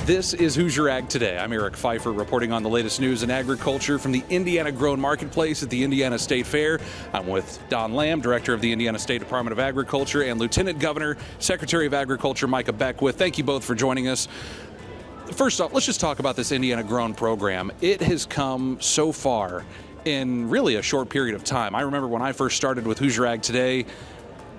This is Hoosier Ag Today. I'm Eric Pfeiffer reporting on the latest news in agriculture from the Indiana Grown Marketplace at the Indiana State Fair. I'm with Don Lamb, Director of the Indiana State Department of Agriculture, and Lieutenant Governor, Secretary of Agriculture, Micah Beckwith. Thank you both for joining us. First off, let's just talk about this Indiana Grown program. It has come so far in really a short period of time. I remember when I first started with Hoosier Ag Today,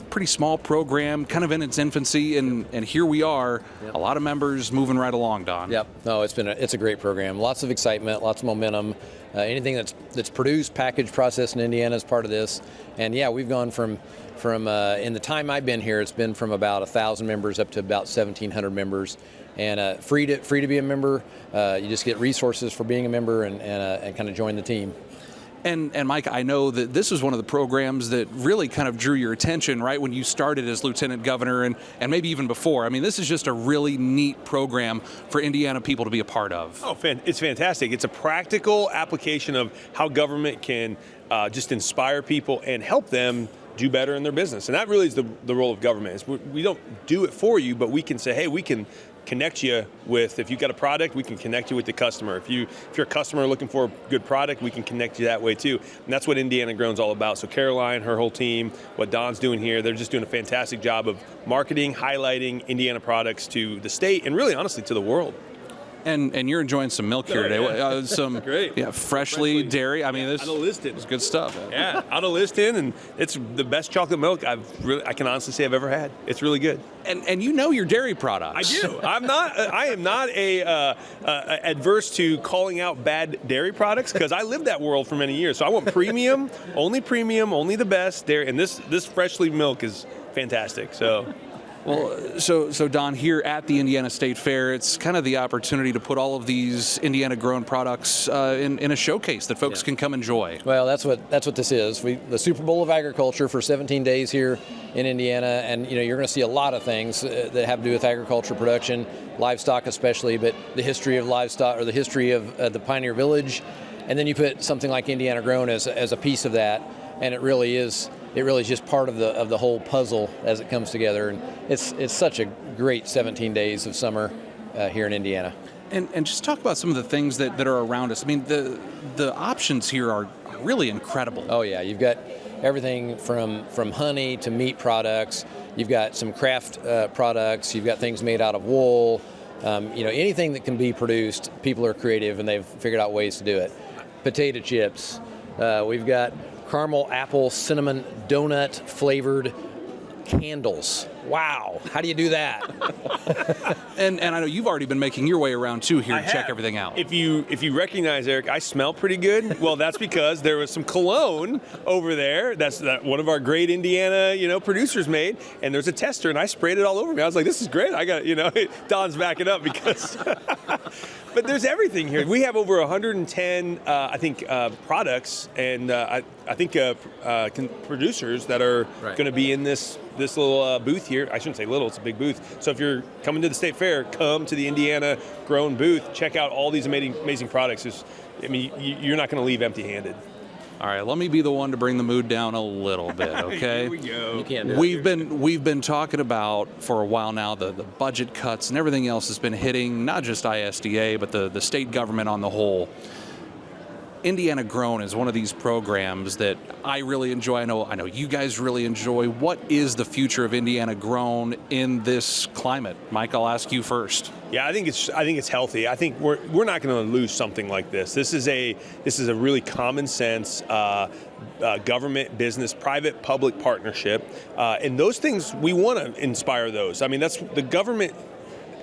pretty small program, kind of in its infancy, and here we are. Yep. A lot of members moving right along, Don. Yep. No, it's a great program. Lots of excitement, lots of momentum. Anything that's produced, packaged, processed in Indiana is part of this. And yeah, we've gone from in the time I've been here, it's been from about 1,000 members up to about 1,700 members, and free to be a member. You just get resources for being a member and kind of join the team. And Mike, I know that this was one of the programs that really kind of drew your attention, right, when you started as Lieutenant Governor and maybe even before. I mean, this is just a really neat program for Indiana people to be a part of. Oh, it's fantastic. It's a practical application of how government can just inspire people and help them do better in their business. And that really is the role of government. We don't do it for you, but we can say, hey, we can connect you with, if you've got a product, we can connect you with the customer. If you're a customer looking for a good product, we can connect you that way too. And that's what Indiana Grown's all about. So Caroline, her whole team, what Don's doing here, they're just doing a fantastic job of marketing, highlighting Indiana products to the state and really honestly to the world. And you're enjoying some milk here today. Yeah. Some great. Yeah, freshly dairy. I mean, this is good stuff. Yeah, out of Liston, and it's the best chocolate milk I can honestly say I've ever had. It's really good. And you know your dairy products. I do. I am not adverse to calling out bad dairy products because I lived that world for many years. So I want premium, only the best dairy, and this freshly milk is fantastic. So. Well, so Don, here at the Indiana State Fair, it's kind of the opportunity to put all of these Indiana grown products in a showcase that folks can come enjoy. Well, that's what this is. The Super Bowl of Agriculture for 17 days here in Indiana, and you're going to see a lot of things that have to do with agriculture production, livestock especially, but the history of livestock or the history of the Pioneer Village, and then you put something like Indiana Grown as a piece of that, and it really is just part of the whole puzzle as it comes together. And it's such a great 17 days of summer here in Indiana. And just talk about some of the things that are around us. I mean, the options here are really incredible. Oh yeah, you've got everything from honey to meat products. You've got some craft products. You've got things made out of wool. Anything that can be produced, people are creative and they've figured out ways to do it. Potato chips. We've got caramel, apple, cinnamon, donut flavored candles. Wow, how do you do that? and I know you've already been making your way around too here to check everything out. If you recognize, Eric, I smell pretty good. Well, that's because there was some cologne over there. That's one of our great Indiana, producers made, and there's a tester, and I sprayed it all over me. I was like, this is great. I got, Don's backing up because. But there's everything here. We have over 110, products, and I think producers that are going to be in this little booth here. I shouldn't say little, it's a big booth. So if you're coming to the State Fair, come to the Indiana Grown booth, check out all these amazing products. You're not going to leave empty-handed. All right, let me be the one to bring the mood down a little bit, okay? Here we go. You can't do it. We've been talking about for a while now the budget cuts and everything else has been hitting not just ISDA but the state government on the whole. Indiana Grown is one of these programs that I really enjoy. I know you guys really enjoy. What is the future of Indiana Grown in this climate? Mike, I'll ask you first. Yeah, I think it's healthy. I think we're not going to lose something like this. This is a really common sense government, business, private, public partnership, and those things we want to inspire those. I mean, that's the government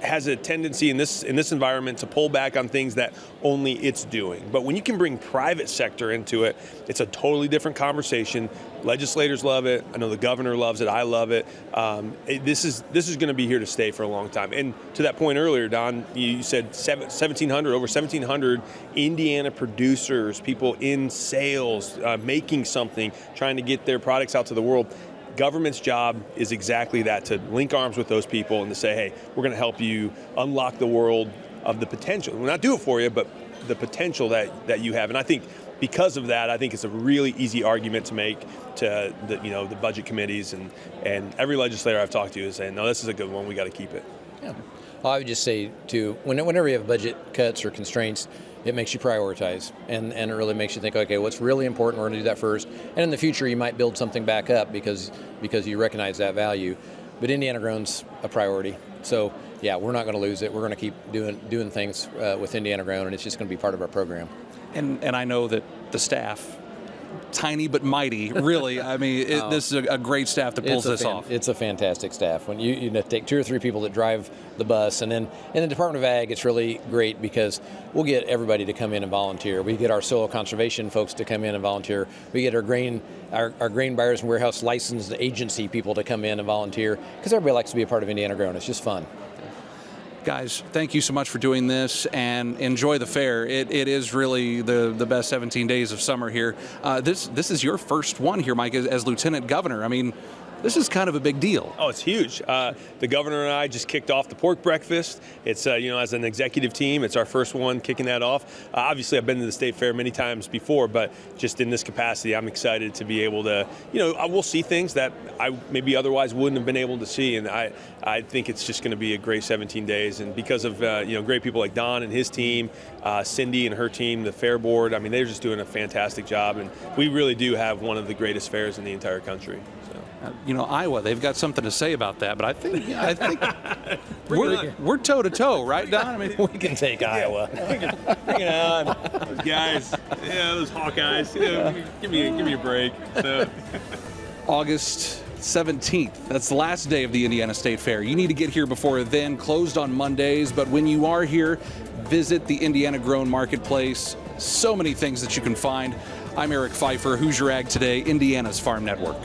has a tendency in this environment to pull back on things that only it's doing. But when you can bring private sector into it, it's a totally different conversation. Legislators love it. I know the governor loves it. I love it. This is going to be here to stay for a long time. And to that point earlier, Don, you said over 1,700 Indiana producers, people in sales, making something, trying to get their products out to the world. Government's job is exactly that, to link arms with those people and to say, hey, we're going to help you unlock the world of the potential. We'll not do it for you, but the potential that you have. And I think because of that, I think it's a really easy argument to make to the budget committees and every legislator I've talked to is saying, no, this is a good one. We got to keep it. Yeah. I would just say, too, whenever you have budget cuts or constraints, it makes you prioritize, and it really makes you think, okay, what's really important, we're going to do that first. And in the future, you might build something back up because you recognize that value. But Indiana Grown's a priority. So, yeah, we're not going to lose it. We're going to keep doing things with Indiana Grown, and it's just going to be part of our program. And I know that the staff, tiny but mighty, really. I mean, this is a great staff that pulls this off. It's a fantastic staff. When you take 2 or 3 people that drive the bus, and then in the Department of Ag, it's really great because we'll get everybody to come in and volunteer. We get our soil conservation folks to come in and volunteer. We get our grain buyers and warehouse licensed agency people to come in and volunteer because everybody likes to be a part of Indiana Grown. It's just fun. Guys, thank you so much for doing this, and enjoy the fair. It is really the best 17 days of summer here. This is your first one here, Mike, as Lieutenant Governor. I mean, this is kind of a big deal. Oh, it's huge. The governor and I just kicked off the pork breakfast. It's, as an executive team, it's our first one kicking that off. Obviously, I've been to the state fair many times before, but just in this capacity, I'm excited to be able to, I will see things that I maybe otherwise wouldn't have been able to see. And I think it's just going to be a great 17 days. And because of, great people like Don and his team, Cindy and her team, the fair board, I mean, they're just doing a fantastic job. And we really do have one of the greatest fairs in the entire country. Iowa, they've got something to say about that, but I think we're toe to toe, right, Don? I mean, we can take Iowa. Bring it on, those guys. Yeah, those Hawkeyes. Give me a break. So. August 17th. That's the last day of the Indiana State Fair. You need to get here before then. Closed on Mondays, but when you are here, visit the Indiana Grown Marketplace. So many things that you can find. I'm Eric Pfeiffer, Hoosier Ag Today, Indiana's Farm Network.